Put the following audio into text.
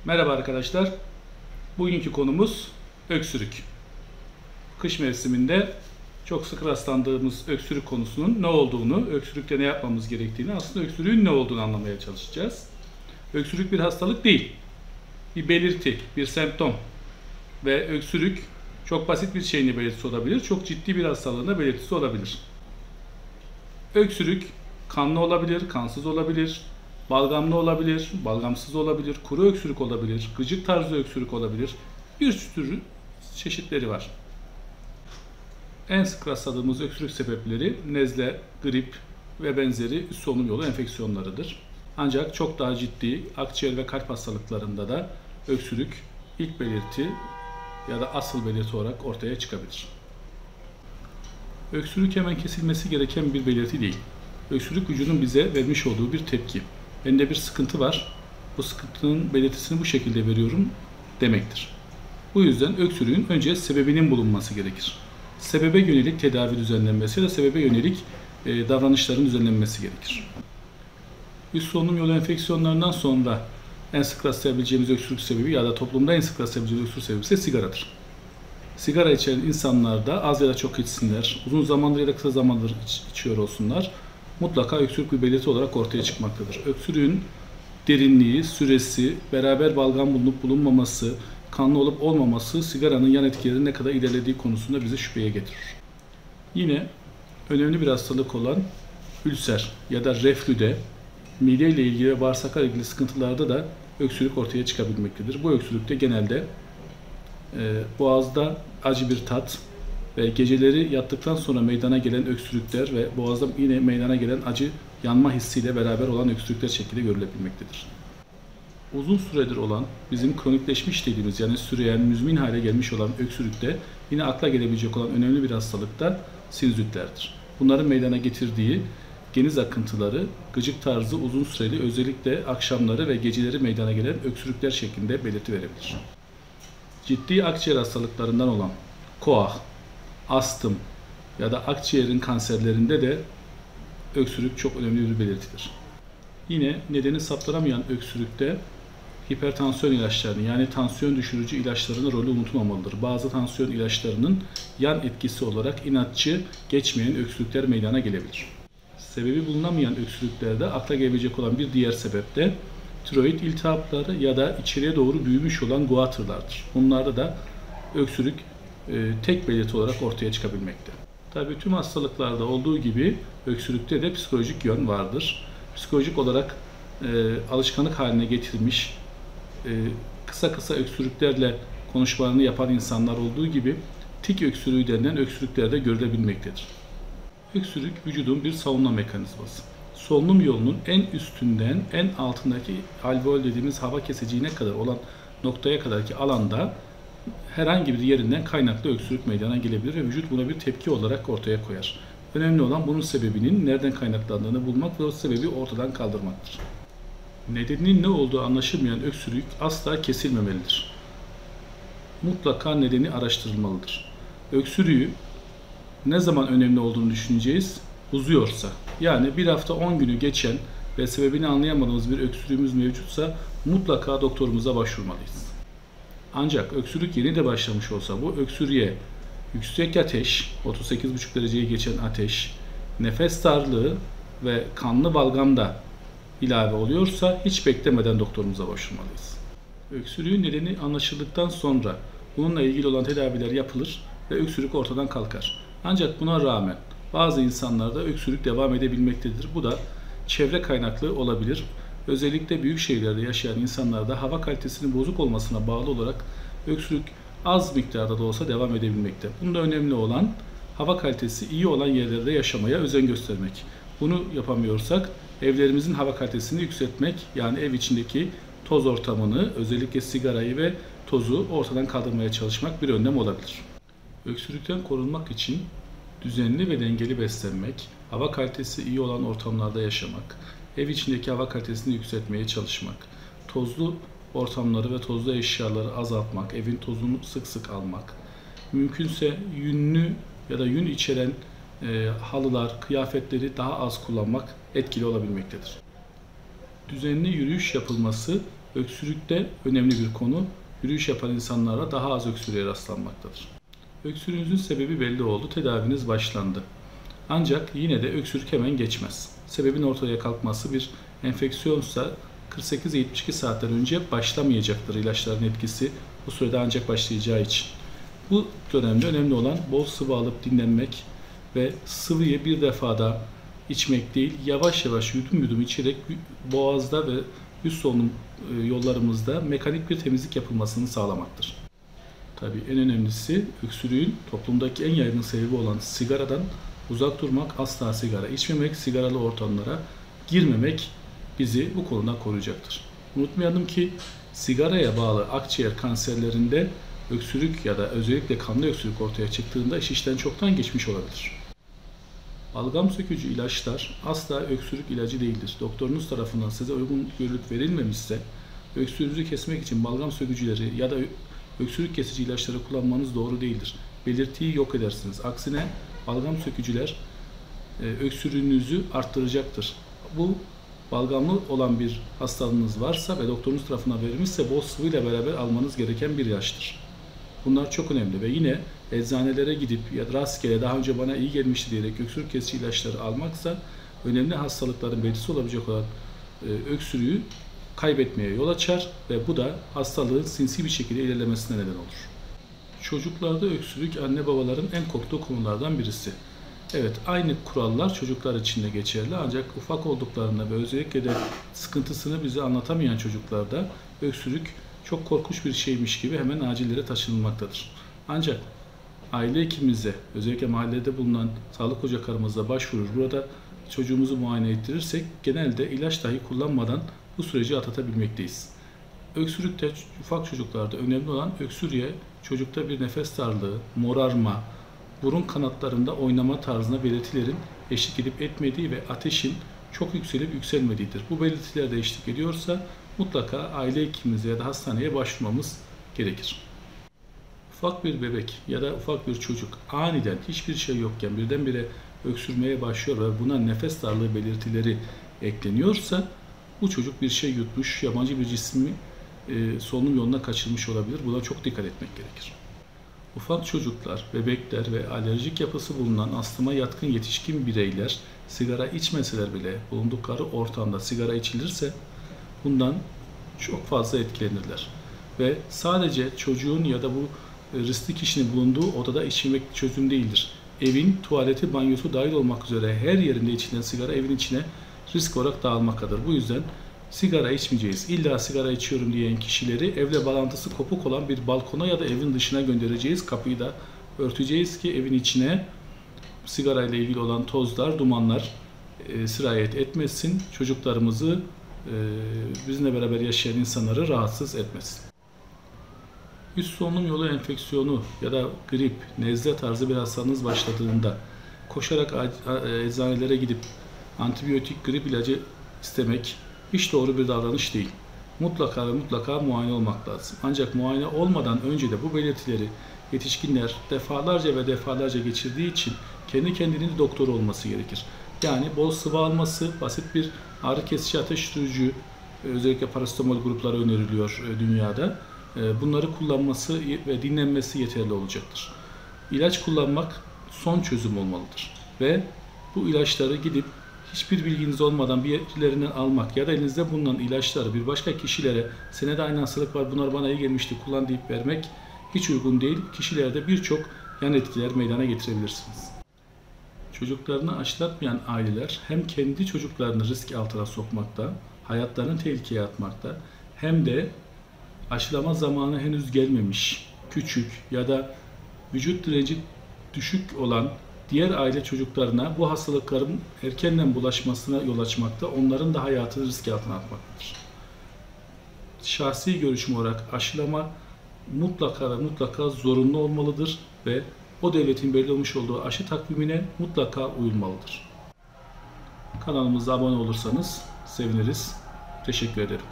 Merhaba arkadaşlar. Bugünkü konumuz öksürük. Kış mevsiminde çok sık rastlandığımız öksürük konusunun ne olduğunu, öksürükte ne yapmamız gerektiğini, aslında öksürüğün ne olduğunu anlamaya çalışacağız. Öksürük bir hastalık değil. Bir belirti, bir semptom ve öksürük çok basit bir şeyin belirtisi olabilir, çok ciddi bir hastalığın da belirtisi olabilir. Öksürük kanlı olabilir, kansız olabilir, balgamlı olabilir, balgamsız olabilir, kuru öksürük olabilir, gıcık tarzı öksürük olabilir. Bir sürü çeşitleri var. En sık rastladığımız öksürük sebepleri nezle, grip ve benzeri üst solunum yolu enfeksiyonlarıdır. Ancak çok daha ciddi akciğer ve kalp hastalıklarında da öksürük ilk belirti ya da asıl belirti olarak ortaya çıkabilir. Öksürük hemen kesilmesi gereken bir belirti değil. Öksürük vücudun bize vermiş olduğu bir tepki. Bende bir sıkıntı var, bu sıkıntının belirtisini bu şekilde veriyorum demektir. Bu yüzden öksürüğün önce sebebinin bulunması gerekir. Sebebe yönelik tedavi düzenlenmesi ya da sebebe yönelik davranışların düzenlenmesi gerekir. Üst solunum yolu enfeksiyonlarından sonra en sık rastlayabileceğimiz öksürük sebebi ya da toplumda en sık rastlayabileceğimiz öksürük sebebi ise sigaradır. Sigara içen insanlar da az ya da çok içsinler, uzun zamandır ya da kısa zamandır içiyor olsunlar, mutlaka öksürük bir belirti olarak ortaya çıkmaktadır. Öksürüğün derinliği, süresi, beraber balgam bulunup bulunmaması, kanlı olup olmaması sigaranın yan etkileri ne kadar ilerlediği konusunda bizi şüpheye getirir. Yine önemli bir hastalık olan ülser ya da reflüde, mide ile ilgili ve bağırsakla ilgili sıkıntılarda da öksürük ortaya çıkabilmektedir. Bu öksürükte genelde boğazda acı bir tat ve geceleri yattıktan sonra meydana gelen öksürükler ve boğazda yine meydana gelen acı yanma hissiyle beraber olan öksürükler şekilde görülebilmektedir. Uzun süredir olan, bizim kronikleşmiş dediğimiz yani süreyen, müzmin hale gelmiş olan öksürükte yine akla gelebilecek olan önemli bir hastalık da sinüzitlerdir. Bunların meydana getirdiği geniz akıntıları, gıcık tarzı uzun süreli özellikle akşamları ve geceleri meydana gelen öksürükler şeklinde belirti verebilir. Ciddi akciğer hastalıklarından olan koah, astım ya da akciğerin kanserlerinde de öksürük çok önemli bir belirtidir. Yine nedeni saptanamayan öksürükte hipertansiyon ilaçlarını yani tansiyon düşürücü ilaçlarının rolü unutulmamalıdır. Bazı tansiyon ilaçlarının yan etkisi olarak inatçı geçmeyen öksürükler meydana gelebilir. Sebebi bulunamayan öksürüklerde akla gelebilecek olan bir diğer sebep de tiroid iltihapları ya da içeriye doğru büyümüş olan guatrlardır. Bunlarda da öksürük tek belirti olarak ortaya çıkabilmekte. Tabii tüm hastalıklarda olduğu gibi öksürükte de psikolojik yön vardır. Psikolojik olarak alışkanlık haline getirmiş, kısa kısa öksürüklerle konuşmalarını yapan insanlar olduğu gibi tik öksürüğü denilen öksürükler de görülebilmektedir. Öksürük vücudun bir savunma mekanizması. Solunum yolunun en üstünden en altındaki alveol dediğimiz hava kesiciğine kadar olan noktaya kadarki alanda herhangi bir yerinden kaynaklı öksürük meydana gelebilir ve vücut buna bir tepki olarak ortaya koyar. Önemli olan bunun sebebinin nereden kaynaklandığını bulmak ve o sebebi ortadan kaldırmaktır. Nedeninin ne olduğu anlaşılmayan öksürük asla kesilmemelidir. Mutlaka nedeni araştırılmalıdır. Öksürüğü ne zaman önemli olduğunu düşüneceğiz? Uzuyorsa, yani bir hafta 10 günü geçen ve sebebini anlayamadığımız bir öksürüğümüz mevcutsa mutlaka doktorumuza başvurmalıyız. Ancak öksürük yeni de başlamış olsa bu öksürüğe yüksek ateş, 38,5 dereceye geçen ateş, nefes darlığı ve kanlı balgam da ilave oluyorsa hiç beklemeden doktorumuza başvurmalıyız. Öksürüğün nedeni anlaşıldıktan sonra bununla ilgili olan tedaviler yapılır ve öksürük ortadan kalkar. Ancak buna rağmen bazı insanlarda öksürük devam edebilmektedir. Bu da çevre kaynaklı olabilir. Özellikle büyük şehirlerde yaşayan insanlarda hava kalitesinin bozuk olmasına bağlı olarak öksürük az miktarda da olsa devam edebilmekte. Bunda önemli olan hava kalitesi iyi olan yerlerde yaşamaya özen göstermek. Bunu yapamıyorsak evlerimizin hava kalitesini yükseltmek, yani ev içindeki toz ortamını, özellikle sigarayı ve tozu ortadan kaldırmaya çalışmak bir önlem olabilir. Öksürükten korunmak için düzenli ve dengeli beslenmek, hava kalitesi iyi olan ortamlarda yaşamak, ev içindeki hava kalitesini yükseltmeye çalışmak, tozlu ortamları ve tozlu eşyaları azaltmak, evin tozunu sık sık almak, mümkünse yünlü ya da yün içeren halılar, kıyafetleri daha az kullanmak etkili olabilmektedir. Düzenli yürüyüş yapılması öksürükte önemli bir konu. Yürüyüş yapan insanlara daha az öksürüğe rastlanmaktadır. Öksürüğünüzün sebebi belli oldu, tedaviniz başlandı. Ancak yine de öksürük hemen geçmez. Sebebin ortaya kalkması bir enfeksiyonsa 48-72 saatler önce başlamayacaktır ilaçların etkisi. Bu sürede ancak başlayacağı için. Bu dönemde önemli olan bol sıvı alıp dinlenmek ve sıvıyı bir defada içmek değil, yavaş yavaş yudum yudum içerek boğazda ve üst solunum yollarımızda mekanik bir temizlik yapılmasını sağlamaktır. Tabii en önemlisi öksürüğün toplumdaki en yaygın sebebi olan sigaradan uzak durmak, asla sigara içmemek, sigaralı ortamlara girmemek bizi bu konuda koruyacaktır. Unutmayalım ki sigaraya bağlı akciğer kanserlerinde öksürük ya da özellikle kanlı öksürük ortaya çıktığında iş işten çoktan geçmiş olabilir. Balgam sökücü ilaçlar asla öksürük ilacı değildir. Doktorunuz tarafından size uygun görülüp verilmemişse öksürüğünüzü kesmek için balgam sökücüleri ya da öksürük kesici ilaçları kullanmanız doğru değildir. Belirtiyi yok edersiniz. Aksine balgam sökücüler öksürüğünüzü arttıracaktır. Bu balgamlı olan bir hastalığınız varsa ve doktorunuz tarafından verilmişse bol sıvıyla beraber almanız gereken bir ilaçtır. Bunlar çok önemli ve yine eczanelere gidip ya da rastgele daha önce bana iyi gelmişti diyerek öksürük kesici ilaçları almaksa önemli hastalıkların belirtisi olabilecek olan öksürüğü kaybetmeye yol açar ve bu da hastalığın sinsi bir şekilde ilerlemesine neden olur. Çocuklarda öksürük anne babaların en korktuğu konulardan birisi. Evet, aynı kurallar çocuklar için de geçerli ancak ufak olduklarında ve özellikle de sıkıntısını bize anlatamayan çocuklarda öksürük çok korkunç bir şeymiş gibi hemen acillere taşınılmaktadır. Ancak aile hekimimize, özellikle mahallede bulunan sağlık ocaklarımıza başvurur. Burada çocuğumuzu muayene ettirirsek genelde ilaç dahi kullanmadan bu süreci atlatabilmekteyiz. Öksürükte ufak çocuklarda önemli olan öksürüğe çocukta bir nefes darlığı, morarma, burun kanatlarında oynama tarzında belirtilerin eşlik edip etmediği ve ateşin çok yükselip yükselmediğidir. Bu belirtiler de eşlik ediyorsa mutlaka aile hekimimize ya da hastaneye başvurmamız gerekir. Ufak bir bebek ya da ufak bir çocuk aniden hiçbir şey yokken birdenbire öksürmeye başlıyor ve buna nefes darlığı belirtileri ekleniyorsa bu çocuk bir şey yutmuş, yabancı bir cismi solunum yoluna kaçırmış olabilir. Buna çok dikkat etmek gerekir. Ufak çocuklar, bebekler ve alerjik yapısı bulunan astıma yatkın yetişkin bireyler sigara içmeseler bile bulundukları ortamda sigara içilirse bundan çok fazla etkilenirler. Ve sadece çocuğun ya da bu riskli kişinin bulunduğu odada içilmek çözüm değildir. Evin tuvaleti, banyosu dahil olmak üzere her yerinde içilen sigara evin içine risk olarak dağılmaktadır. Bu yüzden sigara içmeyeceğiz. İlla sigara içiyorum diyen kişileri evle bağlantısı kopuk olan bir balkona ya da evin dışına göndereceğiz. Kapıyı da örteceğiz ki evin içine sigara ile ilgili olan tozlar, dumanlar sirayet etmesin. Çocuklarımızı bizimle beraber yaşayan insanları rahatsız etmesin. Üst solunum yolu enfeksiyonu ya da grip, nezle tarzı bir hastalığınız başladığında koşarak eczanelere gidip antibiyotik grip ilacı istemek hiç doğru bir davranış değil. Mutlaka ve mutlaka muayene olmak lazım. Ancak muayene olmadan önce de bu belirtileri yetişkinler defalarca ve defalarca geçirdiği için kendi kendinin doktor olması gerekir. Yani bol sıvı alması, basit bir ağrı kesici, ateş düşürücü, özellikle parasetamol grupları öneriliyor dünyada. Bunları kullanması ve dinlenmesi yeterli olacaktır. İlaç kullanmak son çözüm olmalıdır. Ve bu ilaçları gidip hiçbir bilginiz olmadan birilerinden almak ya da elinizde bulunan ilaçları bir başka kişilere senede aynı hastalık var, bunlar bana iyi gelmişti, kullan deyip vermek hiç uygun değil. Kişilerde birçok yan etkiler meydana getirebilirsiniz. Çocuklarını aşılatmayan aileler hem kendi çocuklarını risk altına sokmakta, hayatlarını tehlikeye atmakta hem de aşılama zamanı henüz gelmemiş, küçük ya da vücut direnci düşük olan diğer aile çocuklarına bu hastalıkların erkenden bulaşmasına yol açmakta, onların da hayatını riske altına atmaktadır. Şahsi görüşüm olarak aşılama mutlaka ve mutlaka zorunlu olmalıdır ve o devletin belirlemiş olduğu aşı takvimine mutlaka uyulmalıdır. Kanalımıza abone olursanız seviniriz. Teşekkür ederim.